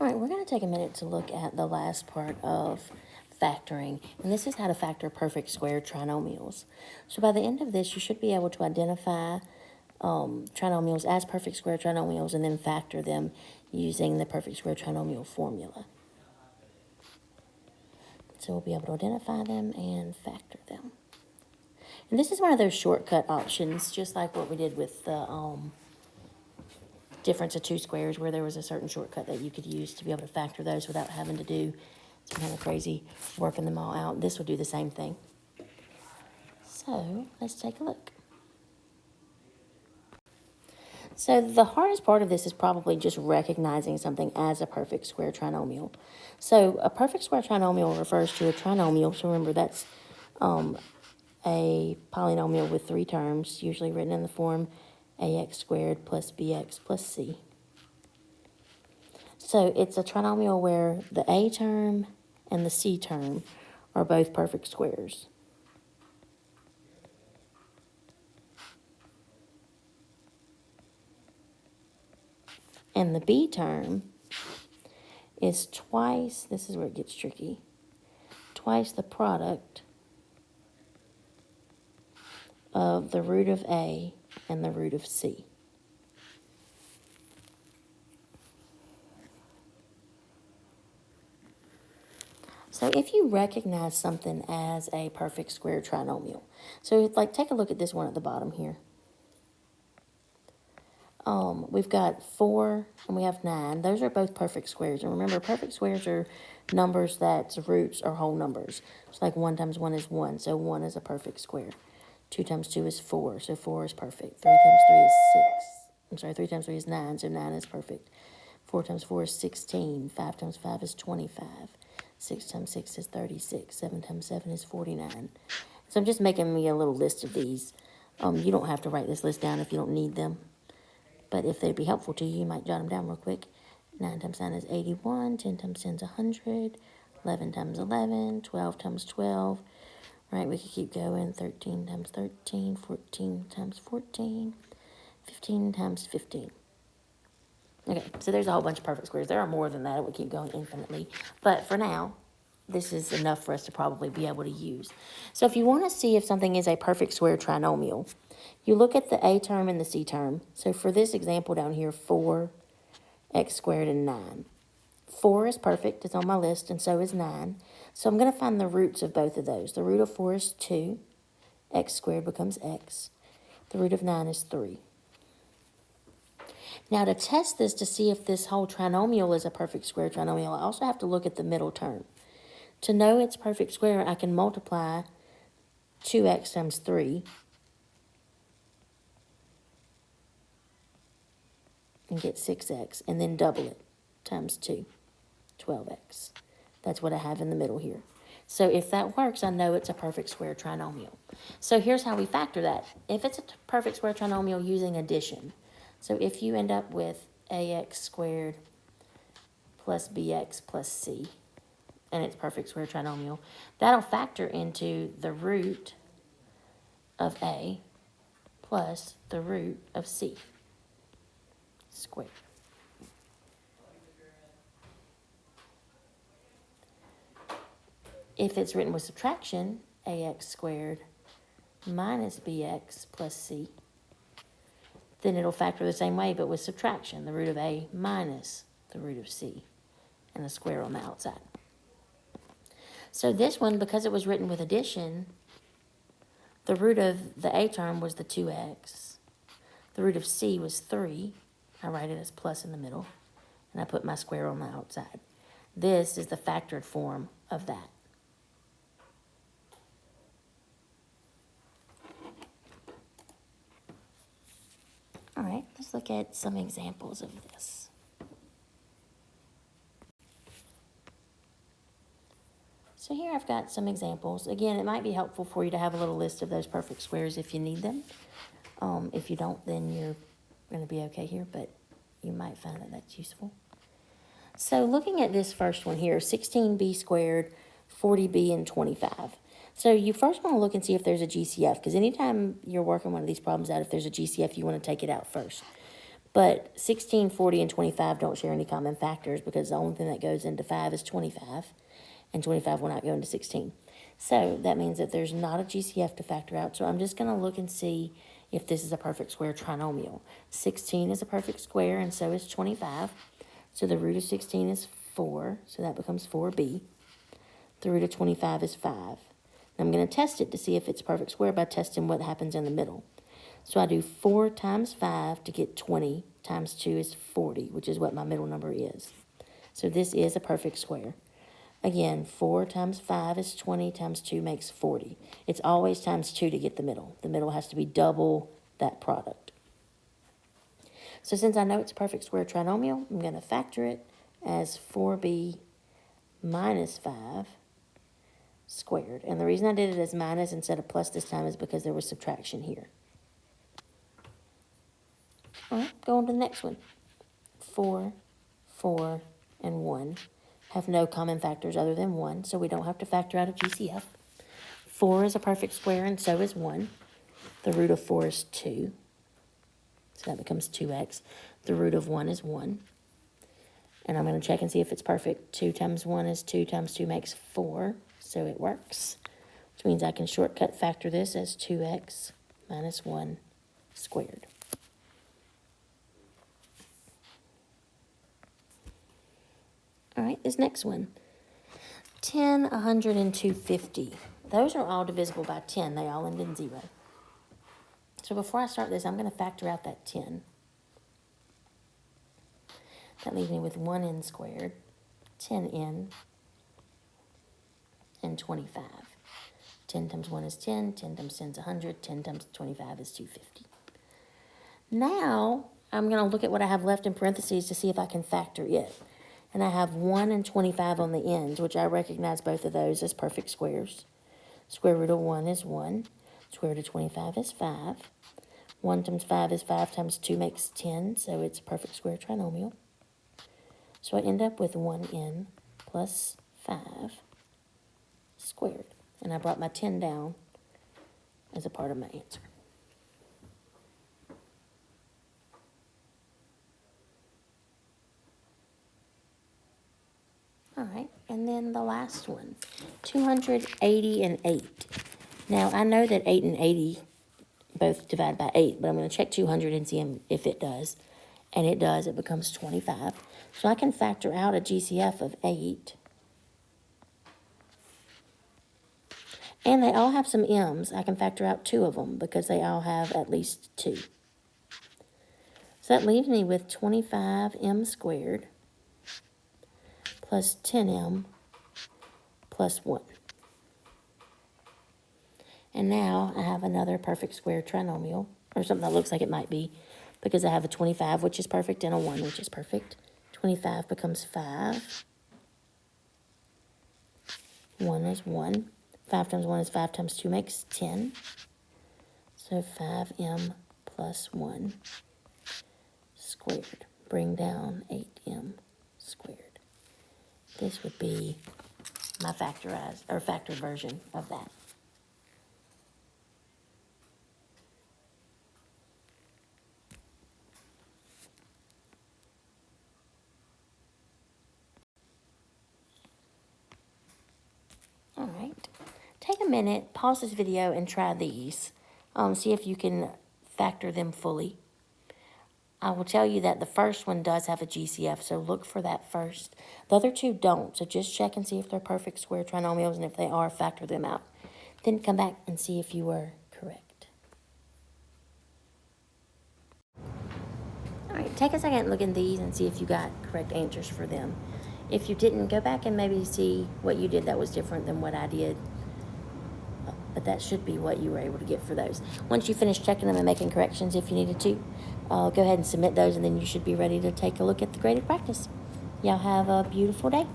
All right, we're going to take a minute to look at the last part of factoring, and this is how to factor perfect square trinomials. So by the end of this, you should be able to identify trinomials as perfect square trinomials and then factor them using the perfect square trinomial formula. So we'll be able to identify them and factor them. And this is one of those shortcut options, just like what we did with the difference of two squares, where there was a certain shortcut that you could use to be able to factor those without having to do some kind of crazy working them all out. This will do the same thing. So let's take a look. So the hardest part of this is probably just recognizing something as a perfect square trinomial. So a perfect square trinomial refers to a trinomial. So remember, that's a polynomial with three terms, usually written in the form ax squared plus bx plus c. So it's a trinomial where the a term and the c term are both perfect squares. And the b term is twice, this is where it gets tricky, twice the product of the root of a and the root of c. So if you recognize something as a perfect square trinomial, so like take a look at this one at the bottom here. We've got 4 and we have 9. Those are both perfect squares. And remember, perfect squares are numbers that's roots are whole numbers. It's like 1 times 1 is 1, so 1 is a perfect square. 2 times 2 is 4, so 4 is perfect. 3 times 3 is 6. I'm sorry, 3 times 3 is 9, so 9 is perfect. 4 times 4 is 16. 5 times 5 is 25. 6 times 6 is 36. 7 times 7 is 49. So I'm just making me a little list of these. You don't have to write this list down if you don't need them. But if they'd be helpful to you, you might jot them down real quick. 9 times 9 is 81. 10 times 10 is 100. 11 times 11. 12 times 12. Right, we could keep going. 13 times 13. 14 times 14. 15 times 15. Okay, so there's a whole bunch of perfect squares. There are more than that. It would keep going infinitely. But for now, this is enough for us to probably be able to use. So if you want to see if something is a perfect square trinomial, you look at the a term and the c term. So for this example down here, 4x squared and 9. 4 is perfect. It's on my list, and so is 9. So I'm going to find the roots of both of those. The root of 4 is 2. X squared becomes x. The root of 9 is 3. Now, to test this to see if this whole trinomial is a perfect square trinomial, I also have to look at the middle term. To know it's perfect square, I can multiply 2x times 3 and get 6x, and then double it times 2, 12x. That's what I have in the middle here. So if that works, I know it's a perfect square trinomial. So here's how we factor that. If it's a perfect square trinomial using addition, so if you end up with ax squared plus bx plus c, and it's perfect square trinomial, that'll factor into the root of a plus the root of c squared. If it's written with subtraction, ax squared minus bx plus c, then it'll factor the same way, but with subtraction, the root of a minus the root of c, and a square on the outside. So this one, because it was written with addition, the root of the a term was the 2x. The root of c was 3. I write it as plus in the middle, and I put my square on the outside. This is the factored form of that. All right, let's look at some examples of this. So here I've got some examples. Again, it might be helpful for you to have a little list of those perfect squares if you need them. If you don't, then you're going to be okay here, but you might find that that's useful. So looking at this first one here, 16b squared, 40b, and 25. So you first want to look and see if there's a GCF, because anytime you're working one of these problems out, if there's a GCF, you want to take it out first. But 16, 40, and 25 don't share any common factors because the only thing that goes into 5 is 25, and 25 will not go into 16. So that means that there's not a GCF to factor out. So I'm just going to look and see if this is a perfect square trinomial. 16 is a perfect square, and so is 25. So the root of 16 is 4, so that becomes 4b. The root of 25 is 5. And I'm going to test it to see if it's a perfect square by testing what happens in the middle. So I do 4 times 5 to get 20 times 2 is 40, which is what my middle number is. So this is a perfect square. Again, 4 times 5 is 20 times 2 makes 40. It's always times 2 to get the middle. The middle has to be double that product. So since I know it's a perfect square trinomial, I'm going to factor it as 4b minus 5 squared. And the reason I did it as minus instead of plus this time is because there was subtraction here. All right, go on to the next one. 4, 4, and 1 have no common factors other than 1, so we don't have to factor out a GCF. 4 is a perfect square, and so is 1. The root of 4 is 2, so that becomes 2x. The root of 1 is 1. And I'm going to check and see if it's perfect. 2 times 1 is 2 times 2 makes 4, so it works. Which means I can shortcut factor this as 2x minus 1 squared. All right, this next one. 10, 100, and 250. Those are all divisible by 10. They all end in 0. So before I start this, I'm going to factor out that 10. That leaves me with 1n squared, 10n, and 25. 10 times 1 is 10, 10 times 10 is 100, 10 times 25 is 250. Now, I'm going to look at what I have left in parentheses to see if I can factor it. And I have 1 and 25 on the ends, which I recognize both of those as perfect squares. Square root of 1 is 1. Square root of 25 is 5. 1 times 5 is 5 times 2 makes 10, so it's a perfect square trinomial. So I end up with 1n plus 5 squared. And I brought my 10 down as a part of my answer. All right, and then the last one, 280 and 8. Now, I know that 8 and 80 both divide by 8, but I'm going to check 200 and see if it does. And it does. It becomes 25. So I can factor out a GCF of 8. And they all have some m's. I can factor out 2 of them because they all have at least 2. So that leaves me with 25m squared plus 10m plus 1. And now I have another perfect square trinomial, or something that looks like it might be, because I have a 25, which is perfect, and a 1, which is perfect. 25 becomes 5. 1 is 1. 5 times 1 is 5 times 2 makes 10. So 5m plus 1 squared. Bring down 8m squared. This would be my factorized, or factored version of that. All right. Take a minute, pause this video, and try these. See if you can factor them fully. I will tell you that the first one does have a GCF, so look for that first. The other two don't, so just check and see if they're perfect square trinomials, and if they are, factor them out. Then come back and see if you were correct. All right, take a second and look at these and see if you got correct answers for them. If you didn't, go back and maybe see what you did that was different than what I did. But that should be what you were able to get for those. Once you finish checking them and making corrections if you needed to, go ahead and submit those, and then you should be ready to take a look at the graded practice. Y'all have a beautiful day.